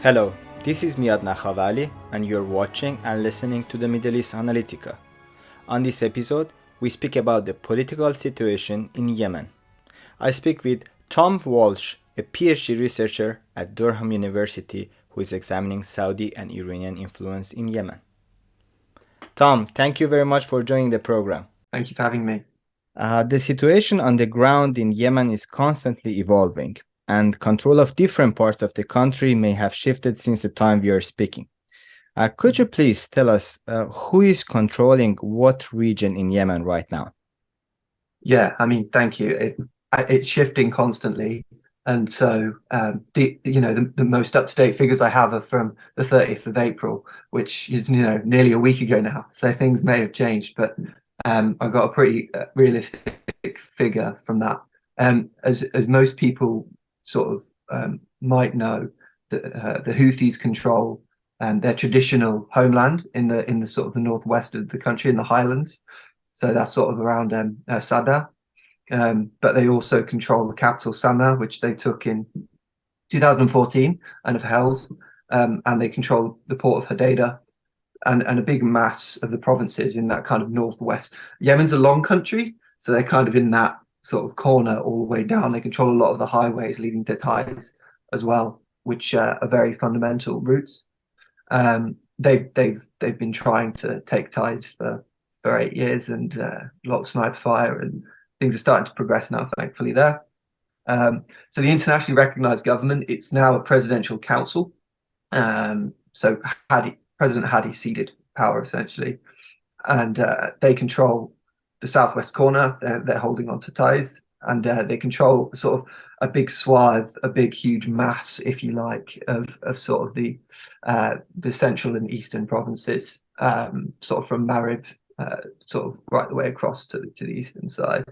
Hello, this is Nakhavali, and you're watching and listening to the Middle East Analitika. On this episode, we speak about the political situation in Yemen. I speak with Tom Walsh, a PhD researcher at Durham University who is examining Saudi and Iranian influence in Yemen. Tom, thank you very much for joining the program. Thank you for having me. The situation on the ground in Yemen is constantly evolving, and control of different parts of the country may have shifted since the time we are speaking. Could you please tell us who is controlling what region in Yemen right now? Yeah, thank you. It's shifting constantly, and so the most up to date figures I have are from the 30th of April, which is nearly a week ago now. So things may have changed, but I got a pretty realistic figure from that. As most people sort of might know, the Houthis control their traditional homeland in the sort of the northwest of the country in the highlands. So that's sort of around Sadr. But they also control the capital, Sana'a, which they took in 2014 and have held. And they control the port of Hodeidah and a big mass of the provinces in that kind of northwest. Yemen's a long country, so they're kind of in that sort of corner all the way down. They control a lot of the highways leading to Taiz as well, which are very fundamental routes. They've been trying to take Taiz for 8 years, and a lot of sniper fire, and things are starting to progress now, thankfully there. So the internationally recognized government, it's now a presidential council. So President Hadi ceded power essentially, and they control the southwest corner. They're holding on to Taiz, and they control sort of a big swath, a big huge mass, if you like, of sort of the central and eastern provinces, sort of from Marib, sort of right the way across to the eastern side.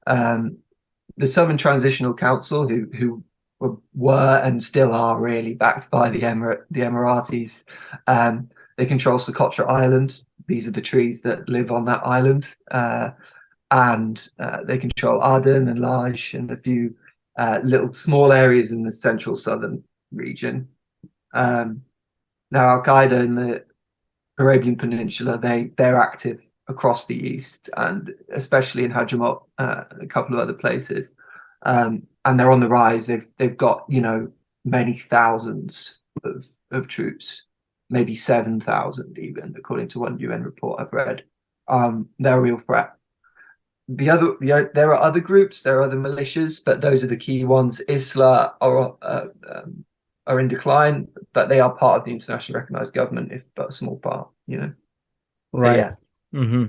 The Southern Transitional Council, who were and still are really backed by the Emiratis, they control Socotra Island. These are the trees that live on that island, and they control Aden and Laj and a few little small areas in the central southern region. Now, Al Qaeda in the Arabian Peninsula, they're active across the east, and especially in Hadramaut, a couple of other places, and they're on the rise. They've got many thousands of troops, maybe 7,000 even, according to one UN report I've read. They're a real threat. There are other groups, there are other militias, but those are the key ones. Isla are in decline, but they are part of the internationally recognized government, if but a small part. So Right. yeah. Mm-hmm.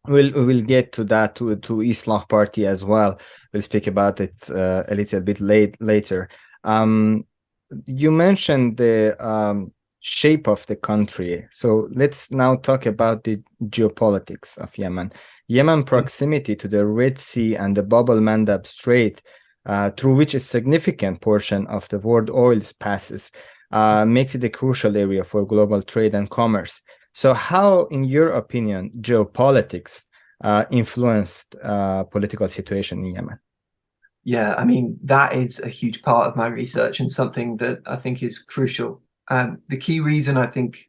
We'll get to that to Islah Party as well. We'll speak about it a little bit later. Um, you mentioned the shape of the country, so let's now talk about the geopolitics of Yemen. Yemen proximity to the Red Sea and the Bab el-Mandab Strait, through which a significant portion of the world oils passes, makes it a crucial area for global trade and commerce. So how, in your opinion, geopolitics influenced political situation in Yemen? Yeah, that is a huge part of my research and something that I think is crucial. The key reason I think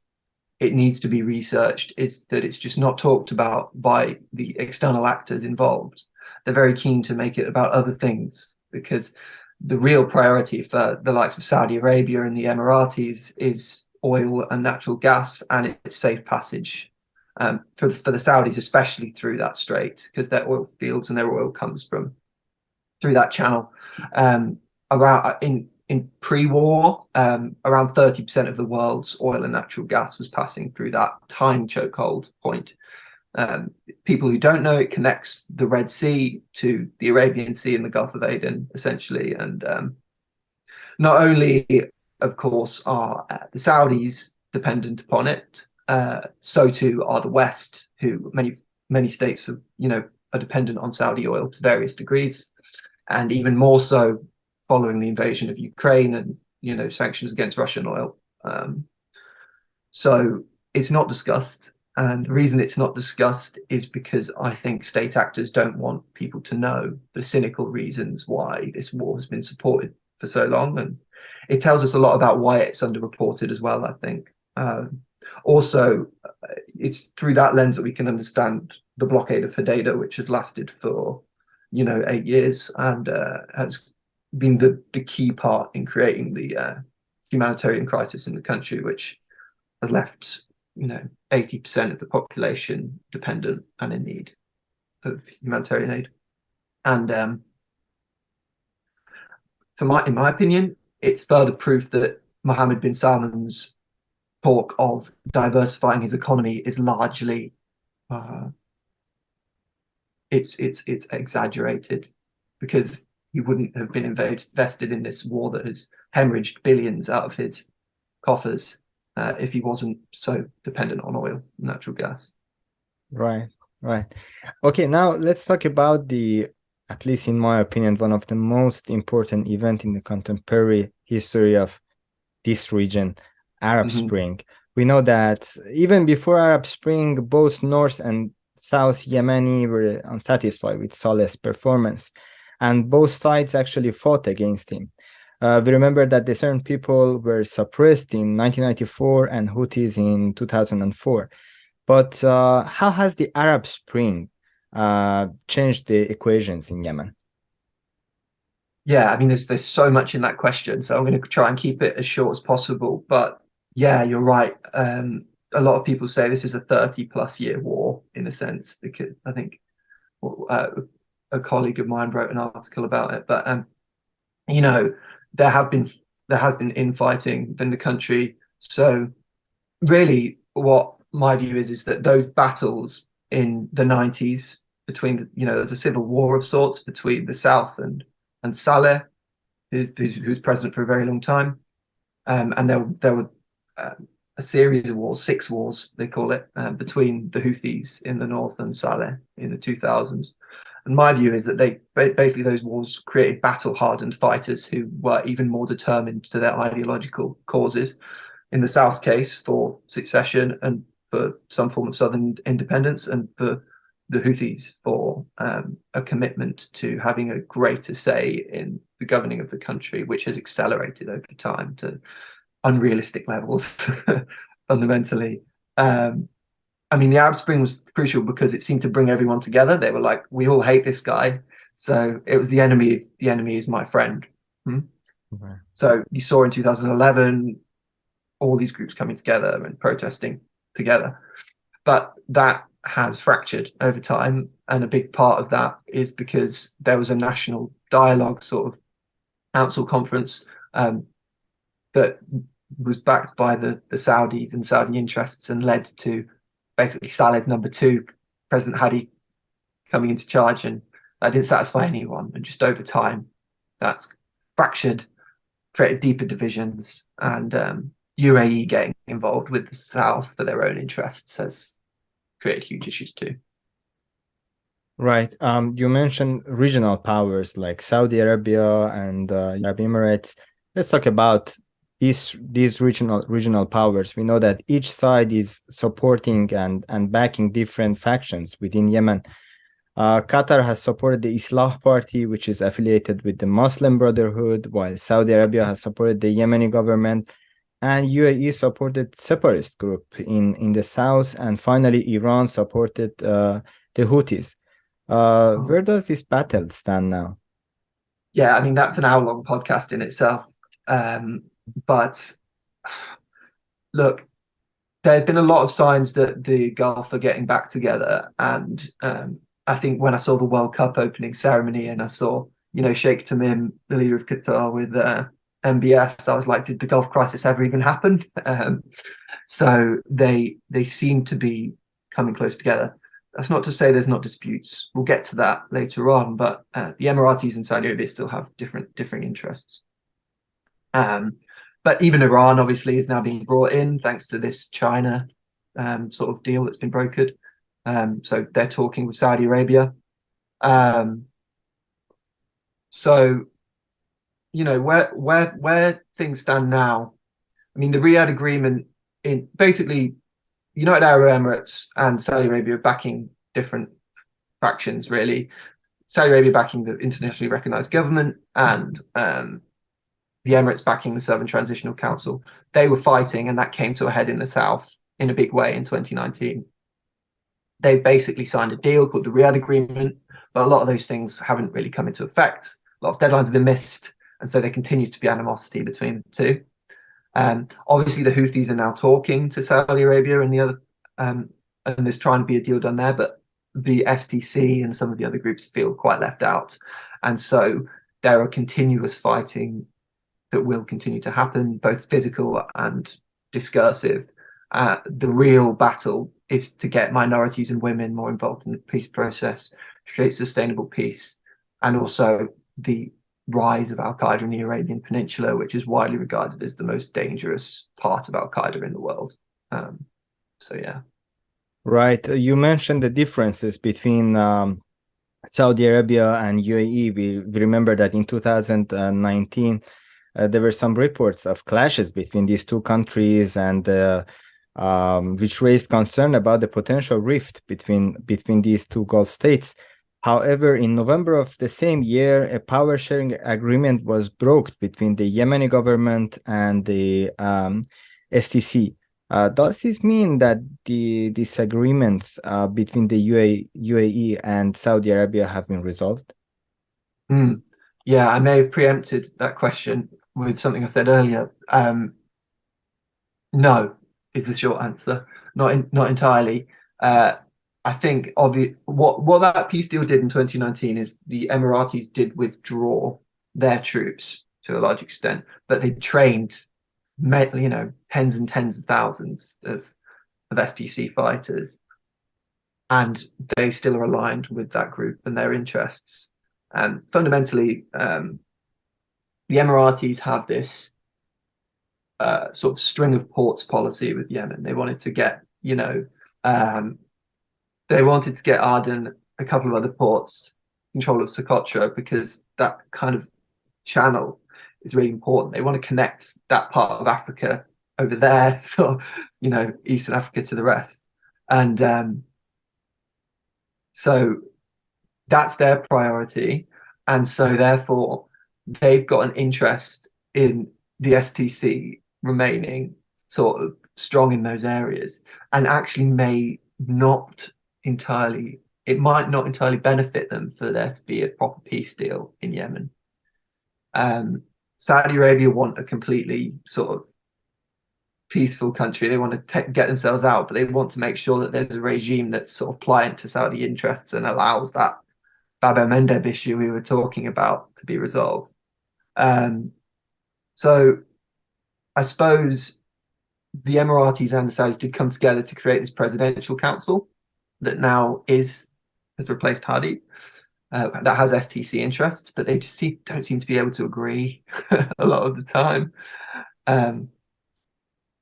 it needs to be researched is that it's just not talked about by the external actors involved. They're very keen to make it about other things because the real priority for the likes of Saudi Arabia and the Emiratis is oil and natural gas and its safe passage. For the Saudis, especially through that strait, because their oil fields and their oil comes from through that channel. Around in pre-war, around 30% of the world's oil and natural gas was passing through that time chokehold point. People who don't know, it connects the Red Sea to the Arabian Sea and the Gulf of Aden, essentially. And not only, of course, are the Saudis dependent upon it, so too are the West, who many states are dependent on Saudi oil to various degrees, and even more so following the invasion of Ukraine and sanctions against Russian oil. So it's not discussed, and the reason it's not discussed is because I think state actors don't want people to know the cynical reasons why this war has been supported for so long, and it tells us a lot about why it's underreported as well, I think. Also, it's through that lens that we can understand the blockade of Hodeida, which has lasted for 8 years and has been the key part in creating the humanitarian crisis in the country, which has left 80% of the population dependent and in need of humanitarian aid. And in my opinion, it's further proof that Mohammed bin Salman's talk of diversifying his economy is largely it's exaggerated, because he wouldn't have been invested in this war that has hemorrhaged billions out of his coffers if he wasn't so dependent on oil and natural gas. Right, right. Okay, now let's talk about at least in my opinion, one of the most important event in the contemporary history of this region, Arab Spring. We know that even before Arab Spring, both North and South Yemeni were unsatisfied with Saleh's performance, and both sides actually fought against him. We remember that the certain people were suppressed in 1994 and Houthis in 2004. But how has the Arab Spring changed the equations in Yemen? Yeah, I mean, there's so much in that question, so I'm going to try and keep it as short as possible. But yeah, you're right. A lot of people say this is a 30+ year war in a sense, because I think a colleague of mine wrote an article about it. But there has been infighting within the country. So really, what my view is that those battles in the 90s between there's a civil war of sorts between the South and Saleh, who's president for a very long time, and there were a series of wars, 6 wars they call it, between the Houthis in the north and Saleh in the 2000s. And my view is that basically those wars created battle-hardened fighters who were even more determined to their ideological causes. In the South's case, for succession and for some form of southern independence, and for the Houthis for a commitment to having a greater say in the governing of the country, which has accelerated over time to unrealistic levels, fundamentally. I mean, the Arab Spring was crucial because it seemed to bring everyone together. They were like, we all hate this guy. So it was the enemy is my friend. Okay. So you saw in 2011, all these groups coming together and protesting together. But that has fractured over time. And a big part of that is because there was a national dialogue sort of council conference that was backed by the Saudis and Saudi interests, and led to basically Saleh's number 2, President Hadi, coming into charge, and that didn't satisfy anyone. And just over time, that's fractured, created deeper divisions, and UAE getting involved with the South for their own interests has created huge issues too. Right. You mentioned regional powers like Saudi Arabia and Arab Emirates. Let's talk about these regional powers. We know that each side is supporting and backing different factions within Yemen. Qatar has supported the Islah Party, which is affiliated with the Muslim Brotherhood, while Saudi Arabia has supported the Yemeni government, and UAE supported separatist group in the south, and finally Iran supported the Houthis. Where does this battle stand now? Yeah, I mean, that's an hour-long podcast in itself. But look, there have been a lot of signs that the Gulf are getting back together. And I think when I saw the World Cup opening ceremony and I saw, Sheikh Tamim, the leader of Qatar, with MBS, I was like, did the Gulf crisis ever even happen? So they seem to be coming close together. That's not to say there's not disputes. We'll get to that later on, but the Emiratis and Saudi Arabia still have differing interests. But even Iran obviously is now being brought in thanks to this China sort of deal that's been brokered. So they're talking with Saudi Arabia. So where things stand now. I mean, the Riyadh agreement, in basically United Arab Emirates and Saudi Arabia backing different factions, really. Saudi Arabia backing the internationally recognized government, and the Emirates backing the Southern Transitional Council. They were fighting, and that came to a head in the south in a big way in 2019. They basically signed a deal called the Riyadh Agreement, but a lot of those things haven't really come into effect. A lot of deadlines have been missed, and so there continues to be animosity between the two. Obviously, the Houthis are now talking to Saudi Arabia and the other, and there's trying to be a deal done there, but the STC and some of the other groups feel quite left out. And so there are continuous fighting that will continue to happen, both physical and discursive. The real battle is to get minorities and women more involved in the peace process, to create sustainable peace, and also the rise of Al Qaeda in the Arabian Peninsula, which is widely regarded as the most dangerous part of Al Qaeda in the world. So, yeah. Right. You mentioned the differences between Saudi Arabia and UAE. We remember that in 2019, there were some reports of clashes between these two countries, and which raised concern about the potential rift between these two Gulf states. However, in November of the same year, a power sharing agreement was brokered between the Yemeni government and the STC. Does this mean that the disagreements between the UAE and Saudi Arabia have been resolved? Yeah, I may have preempted that question with something I said earlier. No, is the short answer. Not entirely. I think what that peace deal did in 2019 is the Emiratis did withdraw their troops to a large extent, but they trained, tens and tens of thousands of STC fighters, and they still are aligned with that group and their interests. And fundamentally, the Emiratis have this sort of string of ports policy with Yemen. They wanted to get, they wanted to get Aden, a couple of other ports, control of Socotra, because that kind of channel is really important. They want to connect that part of Africa over there, so Eastern Africa to the rest, and so that's their priority, and so therefore they've got an interest in the STC remaining sort of strong in those areas, and actually it might not entirely benefit them for there to be a proper peace deal in Yemen. Saudi Arabia want a completely sort of peaceful country. They want to get themselves out, but they want to make sure that there's a regime that's sort of pliant to Saudi interests and allows that Bab el-Mandeb issue we were talking about to be resolved. So I suppose the Emiratis and the Saudis did come together to create this presidential council that now has replaced Hadi, that has STC interests, but they just don't seem to be able to agree a lot of the time.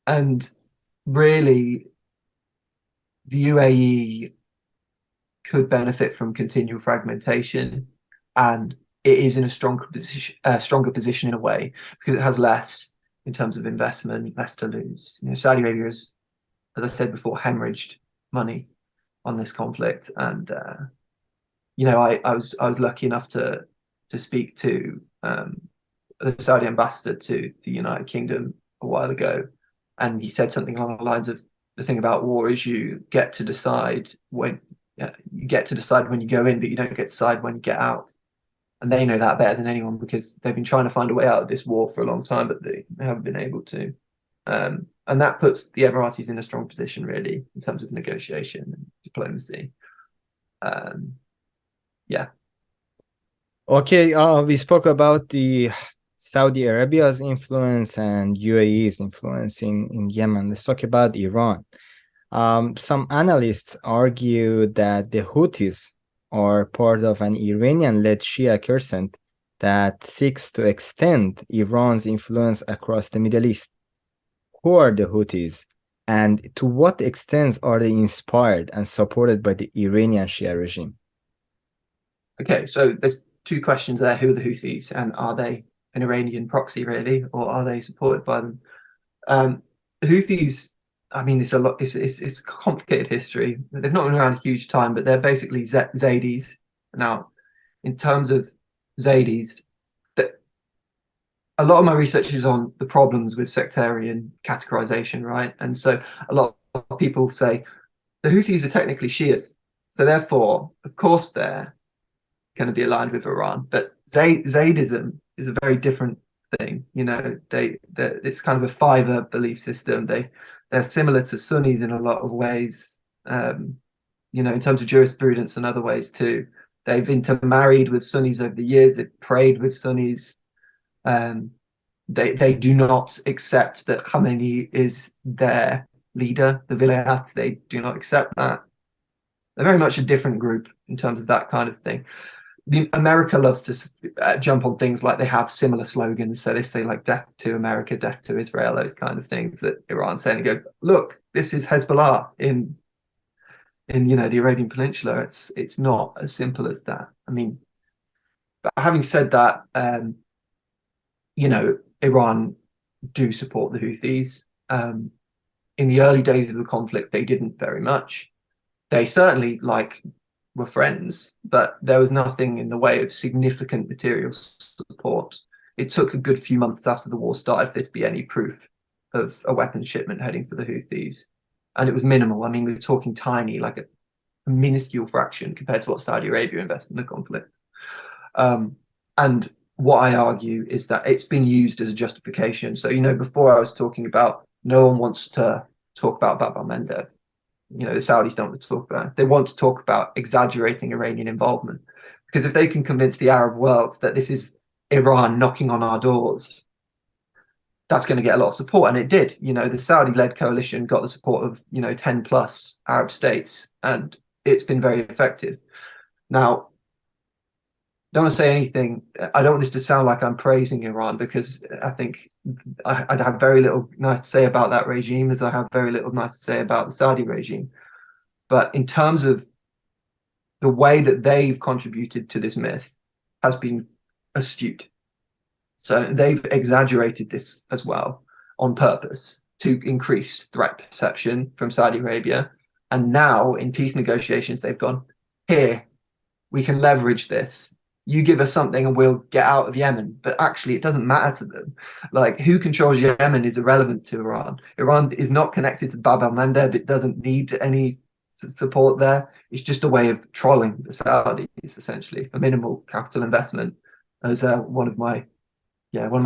And really, the UAE could benefit from continual fragmentation, and it is in a stronger position in a way, because it has less in terms of investment, less to lose. Saudi Arabia has, as I said before, hemorrhaged money on this conflict, and I was lucky enough to speak to the Saudi ambassador to the United Kingdom a while ago, and he said something along the lines of, the thing about war is you get to decide when you go in, but you don't get to decide when you get out. And they know that better than anyone, because they've been trying to find a way out of this war for a long time, but they haven't been able to. And that puts the Emiratis in a strong position, really, in terms of negotiation and diplomacy. Yeah. Okay, we spoke about the Saudi Arabia's influence and UAE's influence in Yemen. Let's talk about Iran. Some analysts argue that the Houthis are part of an Iranian-led Shia crescent that seeks to extend Iran's influence across the Middle East. Who are the Houthis, and to what extent are they inspired and supported by the Iranian Shia regime? Okay, so there's two questions there. Who are the Houthis, and are they an Iranian proxy, really, or are they supported by them? The Houthis, I mean, it's a complicated history. They've not been around a huge time, but they're basically Zaydis. Now, in terms of Zaydis, a lot of my research is on the problems with sectarian categorization, right? And so a lot of people say the Houthis are technically Shias, so therefore, of course, they're going to be aligned with Iran. But Zaydism is a very different thing. You know, it's kind of a fiver belief system. They're similar to Sunnis in a lot of ways. You know, in terms of jurisprudence and other ways too. They've intermarried with Sunnis over the years. They've prayed with Sunnis. Um, they do not accept that Khamenei is their leader, the Vilayat. They do not accept that. They're very much a different group in terms of that kind of thing. America loves to jump on things like they have similar slogans. So they say like "Death to America, Death to Israel," those kind of things that Iran's saying. And go, look, this is Hezbollah in you know the Arabian Peninsula. It's not as simple as that. I mean, but having said that, you know, Iran do support the Houthis. In the early days of the conflict, they didn't very much. They certainly were friends, but there was nothing in the way of significant material support. It took a good few months after the war started for there to be any proof of a weapons shipment heading for the Houthis. And it was minimal. I mean, we're talking tiny, like a minuscule fraction compared to what Saudi Arabia invested in the conflict. And what I argue is that it's been used as a justification. So, you know, before I was talking about no one wants to talk about Bab al-Mandeb. You know, the Saudis don't want to talk about it. They want to talk about exaggerating Iranian involvement. Because if they can convince the Arab world that this is Iran knocking on our doors, that's going to get a lot of support. And it did. You know, the Saudi-led coalition got the support of, you know, 10 plus Arab states, and it's been very effective. Now, I don't want to say anything. I don't want this to sound like I'm praising Iran, because I think I'd have very little nice to say about that regime, as I have very little nice to say about the Saudi regime. But in terms of the way that they've contributed to this myth has been astute. So they've exaggerated this as well on purpose to increase threat perception from Saudi Arabia. And now in peace negotiations, they've gone, here, we can leverage this. You give us something and we'll get out of Yemen. But actually, it doesn't matter to them. Like, who controls Yemen is irrelevant to Iran. Iran is not connected to Bab al-Mandeb. It doesn't need any support there. It's just a way of trolling the Saudis, essentially, for minimal capital investment, as one of my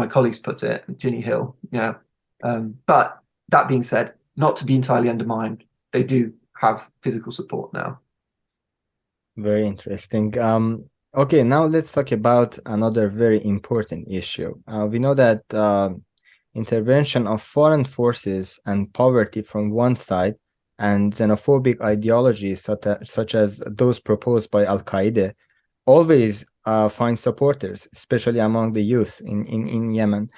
colleagues puts it, Ginny Hill. Yeah. But that being said, not to be entirely undermined, they do have physical support now. Very interesting. Okay, now let's talk about another very important issue. We know that intervention of foreign forces and poverty from one side, and xenophobic ideologies such as those proposed by Al-Qaeda always find supporters, especially among the youth in Yemen.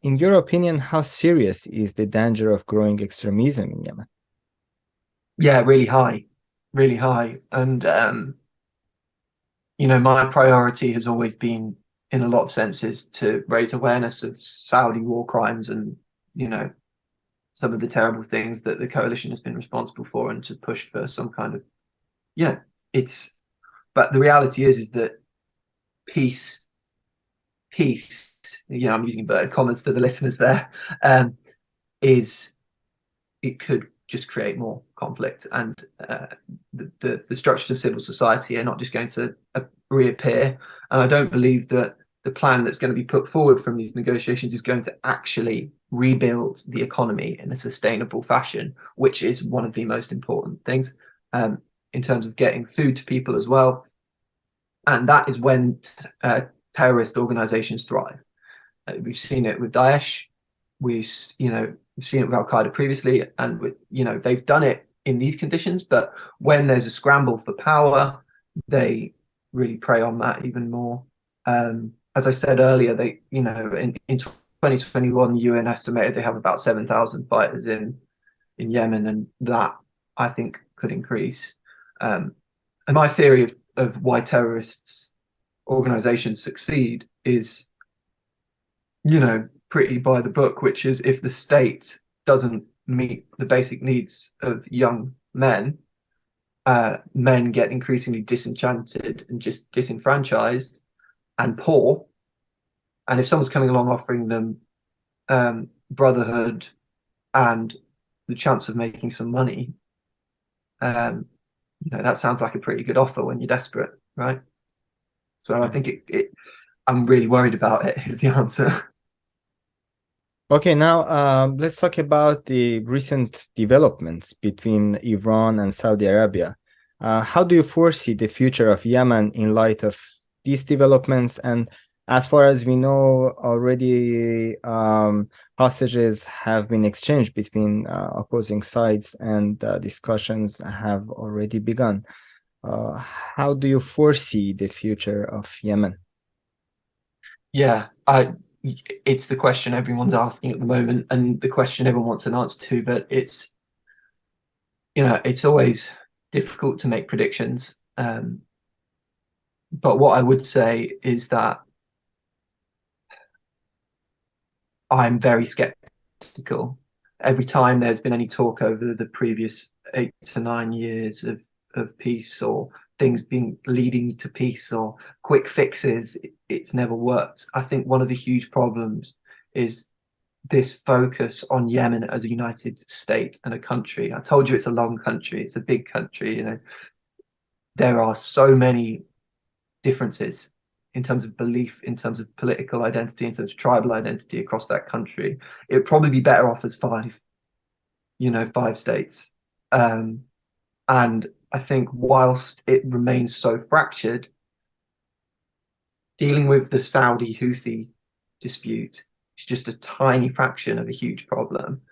In your opinion, how serious is the danger of growing extremism in Yemen? Yeah, really high, really high. And you know, my priority has always been, in a lot of senses, to raise awareness of Saudi war crimes and, you know, some of the terrible things that the coalition has been responsible for, and to push for some kind of, you know, but the reality is that peace, you know, I'm using inverted commas for the listeners there, is, it could just create more conflict, and the structures of civil society are not just going to reappear. And I don't believe that the plan that's going to be put forward from these negotiations is going to actually rebuild the economy in a sustainable fashion, which is one of the most important things, in terms of getting food to people as well. And that is when terrorist organizations thrive. We've seen it with Daesh. We've seen it with Al Qaeda previously, and they've done it in these conditions. But when there's a scramble for power, they really prey on that even more. As I said earlier, in 2021, the UN estimated they have about 7,000 fighters in Yemen, and that, I think, could increase. And my theory of why terrorists organizations succeed is, pretty by the book, which is, if the state doesn't meet the basic needs of young men, men get increasingly disenchanted and just disenfranchised and poor, And if someone's coming along offering them brotherhood and the chance of making some money, that sounds like a pretty good offer when you're desperate, right? So I think I'm really worried about it is the answer. Okay, now let's talk about the recent developments between Iran and Saudi Arabia. How do you foresee the future of Yemen in light of these developments? And as far as we know, already hostages have been exchanged between opposing sides, and discussions have already begun. How do you foresee the future of Yemen? Yeah, it's the question everyone's asking at the moment, and the question everyone wants an answer to. But it's always difficult to make predictions. But what I would say is that I'm very skeptical. Every time there's been any talk over the previous 8 to 9 years of peace or things being leading to peace or quick fixes, it's never worked. I think one of the huge problems is this focus on Yemen as a united state and a country. I told you it's a long country, it's a big country. There are so many differences in terms of belief, in terms of political identity, in terms of tribal identity across that country. It would probably be better off as five states. And I think whilst it remains so fractured, dealing with the Saudi Houthi dispute is just a tiny fraction of a huge problem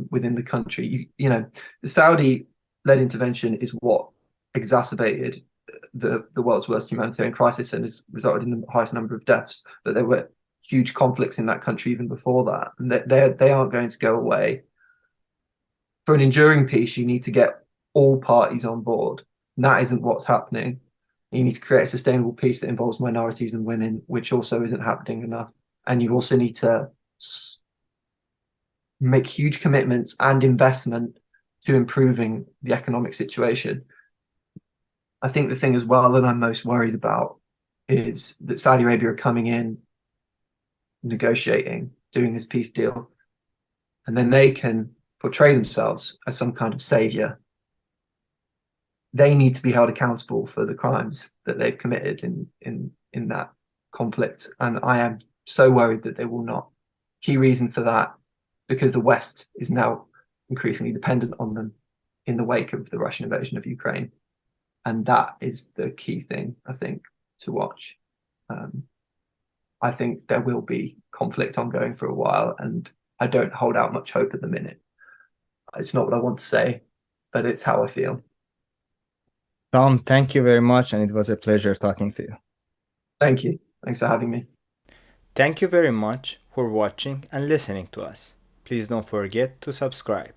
within the country. The Saudi-led intervention is what exacerbated the world's worst humanitarian crisis and has resulted in the highest number of deaths. But there were huge conflicts in that country even before that, and they aren't going to go away. For an enduring peace, you need to get all parties on board, and that isn't what's happening. You need to create a sustainable peace that involves minorities and women, which also isn't happening enough. And you also need to make huge commitments and investment to improving the economic situation. I think the thing as well that I'm most worried about is that Saudi Arabia are coming in, negotiating, doing this peace deal, and then they can portray themselves as some kind of savior. They need to be held accountable for the crimes that they've committed in that conflict, and I am so worried that they will not. Key reason for that, because the West is now increasingly dependent on them in the wake of the Russian invasion of Ukraine. And that is the key thing, I think, to watch. I think there will be conflict ongoing for a while, and I don't hold out much hope at the minute. It's not what I want to say, but it's how I feel. Tom, thank you very much, and it was a pleasure talking to you. Thank you. Thanks for having me. Thank you very much for watching and listening to us. Please don't forget to subscribe.